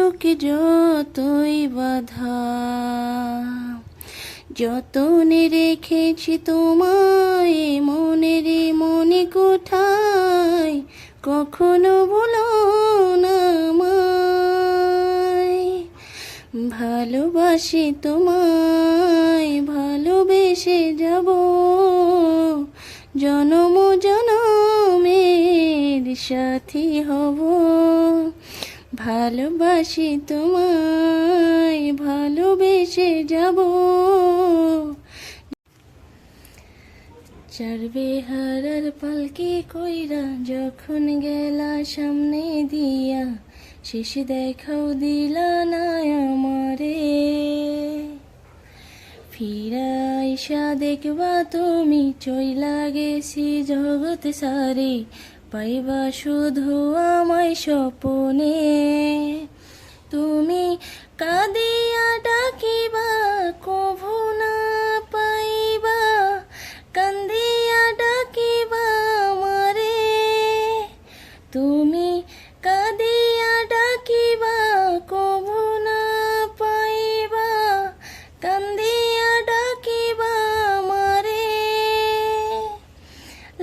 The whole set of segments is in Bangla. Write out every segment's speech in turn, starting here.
হোক যতই বাধা, যতনে রেখেছি তোমায় মনের মনে কোঠায়, কখনো ভুলো না আমায়। ভালোবাসি তোমায়, ভালোবেসে যাব, জনম জনমের সাথী হব। ভালোবাসি তোমায়, ভালোবেসে যাব। চারবে হারার পালকি কইরা যখন গেলা সামনে দিয়া, শেষ দেখাও দিলা না আমারে। ফিরাইসা দেখবা তুমি চইলা গেছি জগৎ সারে, পাইবা শুধু আমায় স্বপনে। তুমি কাঁদিয়া ডাকিবা কভু না পাইবা, কান্দিয়া ডাকিবা আমারে। তুমি কাঁদিয়া ডাকিবা কভু না পাইবা, কান্দিয়া ডাকিবা আমারে।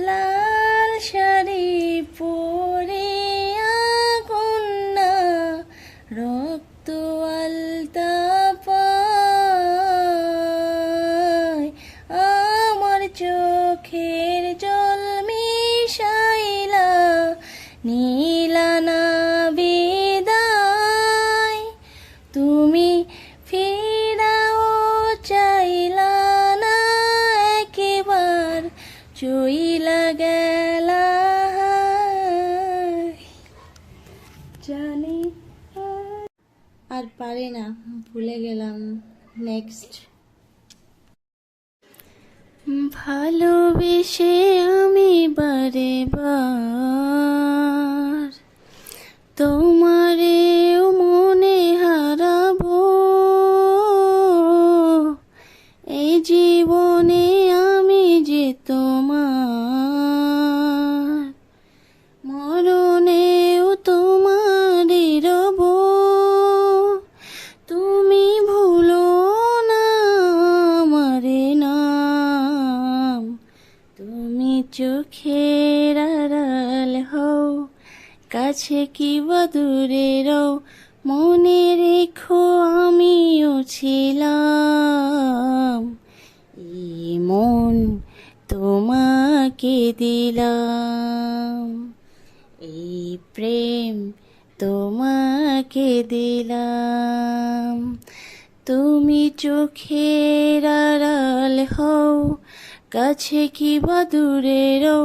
লাল শাড়ি পরিয়া কন্যা রক্ত আলতা পায়, আমার চোখের জল মিশাইলা নীলা না বিদায়। তুমি ফিরাও চাইলা না একবার, চইলা গেলা জানি আর পারি না, ভুলে গেলাম। নেক্সট। ভালোবেসে আমি বারে বার তোমারেও মনে হারাবো, এই জীবনে আমি যে তোমার, মরণেও তোমারই রব। তুমি ভুলো না আমারে নাম, তুমি চোখের আড়াল হও, কাছে কি বা দূরে রও, মনে রেখো আমিও ছিলাম। এই মন তোমাকে দিলাম, এই প্রেম তোমাকে দিলাম। তুমি চোখের আড়াল হও, কাছে কি বা দূরে রও,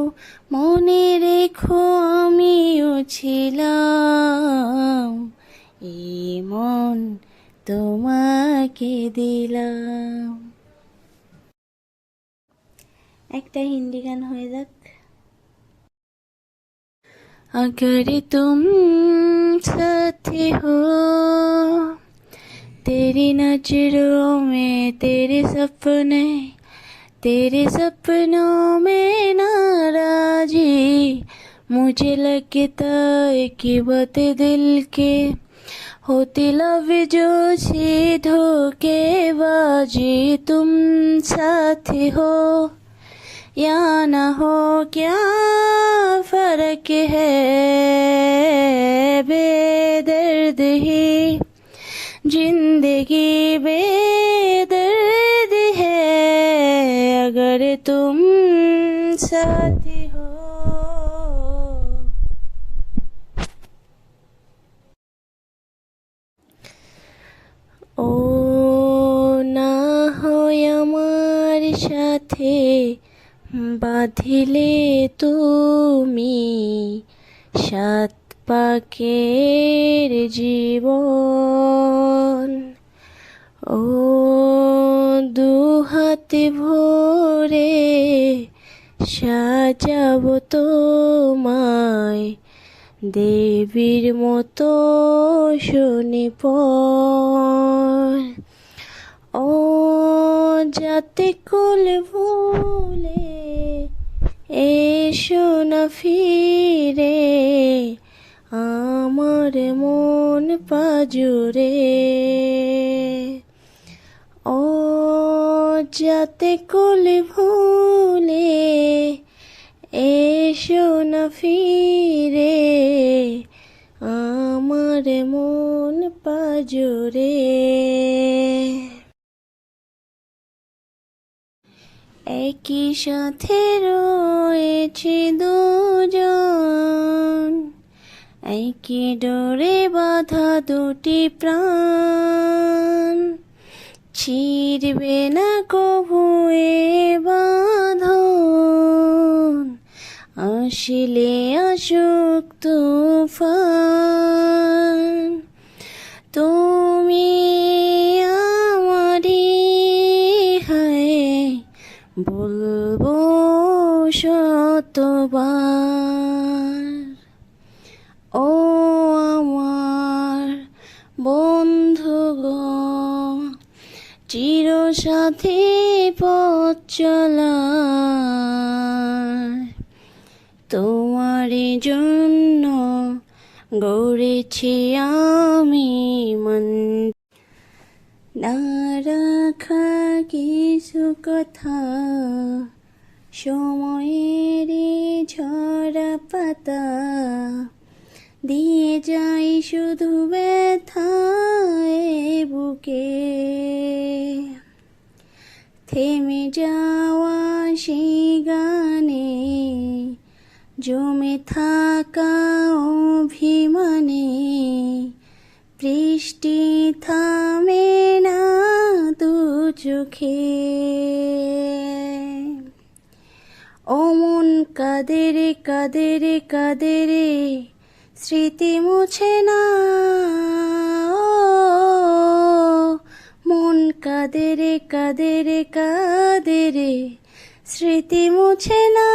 মনে রেখো আমিও ছিলাম। এই মন তোমাকে দিলাম। একটা হিন্দি গান হয়ে যাক। अगर तुम साथी हो, तेरी नजरों में तेरे सपनों में नाराजी, मुझे लगता है कि बातें दिल के होती लव जो सी धोखेबाजी। तुम साथी हो या ना हो क्या फर्क है, बेदर्द ही जिंदगी बेदर्द है, अगर तुम साथी हो। ও না হয় আমার সাথে বাঁধিলে তুমি সাত পাকের জীবন, ও দুহাতে ভরে সাজাবো তোমায় দেবীর মতো শোনিপর। ও যাতে কোল ভুলে এসো না ফিরে, আমার মন পাজরে। ও যাতে কুল ভুলে এসো না ফিরে আমার মন পাজরে। একই সাথে রয়েছে দুজন, একই ডোরে বাঁধা দুটি প্রাণ। ছিড়বে না কভু এ বাঁধন, আসিলে আসুক তুফান। তুমি আমারি হায় বলবো শতবার। ও আমার বন্ধু গো, চিরসাথী পথ চলার, তোমারই জন্য গড়েছি আমি মন। না রাখা কিছু কথা সময়েরই ঝরা পাতা, দিয়ে যাই শুধু ব্যথায় বুকে। থেমে যাওয়া সেই গানে জমে থাকা অভিমানে, বৃষ্টি থামে না দু চোখে। ও মন কাঁদে রে কাঁদে রে কাঁদে রে, স্মৃতি মুছে না। ও মন কাঁদে রে কাঁদে রে কাঁদে রে, স্মৃতি মুছে না।